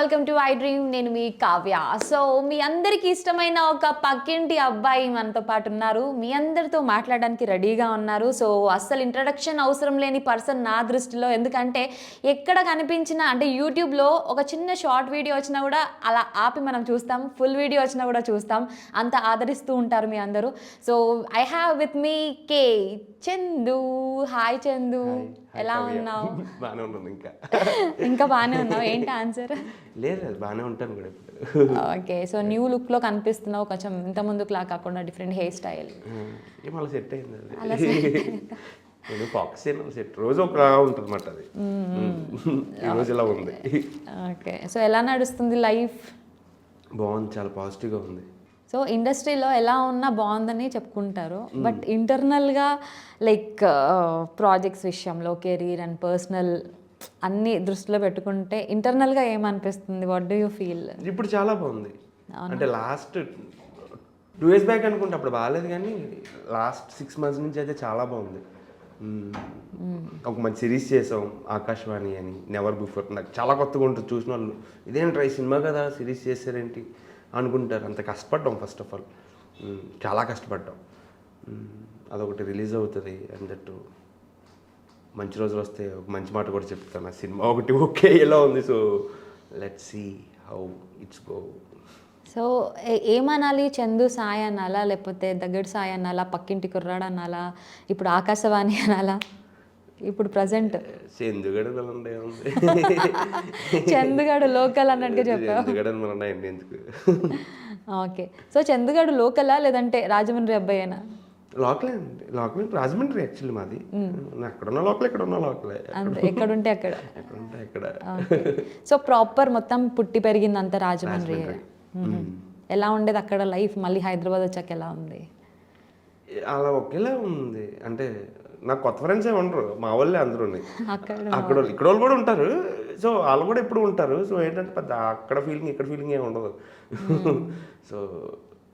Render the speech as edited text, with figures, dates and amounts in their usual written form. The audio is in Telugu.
Welcome to I dream. నేను మీ కావ్య. సో మీ అందరికీ ఇష్టమైన ఒక పక్కింటి అబ్బాయి మనతో పాటు ఉన్నారు. మీ అందరితో మాట్లాడడానికి రెడీగా ఉన్నారు. సో అస్సలు ఇంట్రడక్షన్ అవసరం లేని పర్సన్ నా దృష్టిలో. ఎందుకంటే ఎక్కడ కనిపించినా అంటే యూట్యూబ్లో ఒక చిన్న షార్ట్ వీడియో వచ్చినా కూడా అలా ఆపి మనం చూస్తాం, ఫుల్ వీడియో వచ్చినా కూడా చూస్తాం. అంత ఆదరిస్తూ ఉంటారు మీ అందరూ. So I have with me K Chandu. Hi Chandu, ఎలా ఉన్నావు? బాగానే ఉన్నాను. ఇంకా బాగానే ఉన్నావు. ఏంటి ఆన్సర్? లేదు, బాగానే ఉంటాను కూడా ఇప్పుడు. ఓకే, సో న్యూ లుక్లో కనిపిస్తున్నావు. కొంచెం ఇంత ముందుకులా కాకుండా డిఫరెంట్ హెయిర్ స్టైల్. ఏం అలా సెట్ అయింది అలా అది. నేను ఫాక్స్ సెట్ రోజు ఒకలా ఉంటుంది అన్నమాట అది. ఈరోజు ఇలా ఉంది. ఓకే, సో ఎలా నడుస్తుంది లైఫ్? బాగుంది, చాలా పాజిటివ్గా ఉంది. సో ఇండస్ట్రీలో ఎలా ఉన్నా బాగుందని చెప్పుకుంటారు, బట్ ఇంటర్నల్గా లైక్ ప్రాజెక్ట్స్ విషయంలో కెరీర్ అండ్ పర్సనల్ అన్నీ దృష్టిలో పెట్టుకుంటే ఇంటర్నల్గా ఏమనిపిస్తుంది? What do you feel? ఇప్పుడు చాలా బాగుంది. అంటే లాస్ట్ 2 years బ్యాక్ అనుకుంటే అప్పుడు బాగాలేదు, కానీ లాస్ట్ 6 months నుంచి అయితే చాలా బాగుంది. ఒక మంచి సిరీస్ చేసాం ఆకాశవాణి అని, నెవర్ బిఫోర్. నాకు చాలా కొత్తగా ఉంటుంది. చూసిన వాళ్ళు ఇదేంట్రా ఈ సినిమా కదా సిరీస్ చేశారేంటి అనుకుంటారు. అంత కష్టపడ్డాం. ఫస్ట్ ఆఫ్ ఆల్ చాలా కష్టపడ్డాం. అదొకటి రిలీజ్ అవుతుంది అందట్టు. మంచి రోజులు వస్తే ఒక మంచి మాట కూడా చెప్తాను. ఆ సినిమా ఒకటి ఓకే ఎలా ఉంది. So let's see how it's go. So ఏమనాలి? చందు సాయి అనాలా, లేకపోతే దగ్గర సాయి అనాలా, పక్కింటి కుర్రాడు అనాలా, ఇప్పుడు ఆకాశవాణి అనాలా? ఇప్పుడు ప్రజెంట్ చందుగడు చందుగాడు లోకల్ అన్నట్టుగా చెప్పావు. ఎందుకు? ఓకే, సో చందుగాడు లోకలా లేదంటే రాజమండ్రి అబ్బాయేనా? లోకలే అండి. లోకల్ రాజమండ్రి యాక్చువల్లీ మాది. అక్కడున్న లోకల్, ఇక్కడ ఉన్న లోకలే. అంతే, ఎక్కడుంటే అక్కడ. ఎక్కడుంటే అక్కడ. సో ప్రాపర్ మొత్తం పుట్టి పెరిగిందంతా రాజమండ్రి. ఎలా ఉండేది అక్కడ లైఫ్? మళ్ళీ హైదరాబాద్ వచ్చాక ఎలా ఉంది? అలా ఒకేలా ఉంది. అంటే నాకు కొత్త ఫ్రెండ్స్ ఏమి ఉండరు, మా వాళ్ళే అందరూ. అక్కడ ఇక్కడ వాళ్ళు కూడా ఉంటారు. సో వాళ్ళు కూడా ఎప్పుడు ఉంటారు. సో ఏంటంటే పెద్ద అక్కడ ఫీలింగ్ ఇక్కడ ఫీలింగ్ ఏమి ఉండదు. సో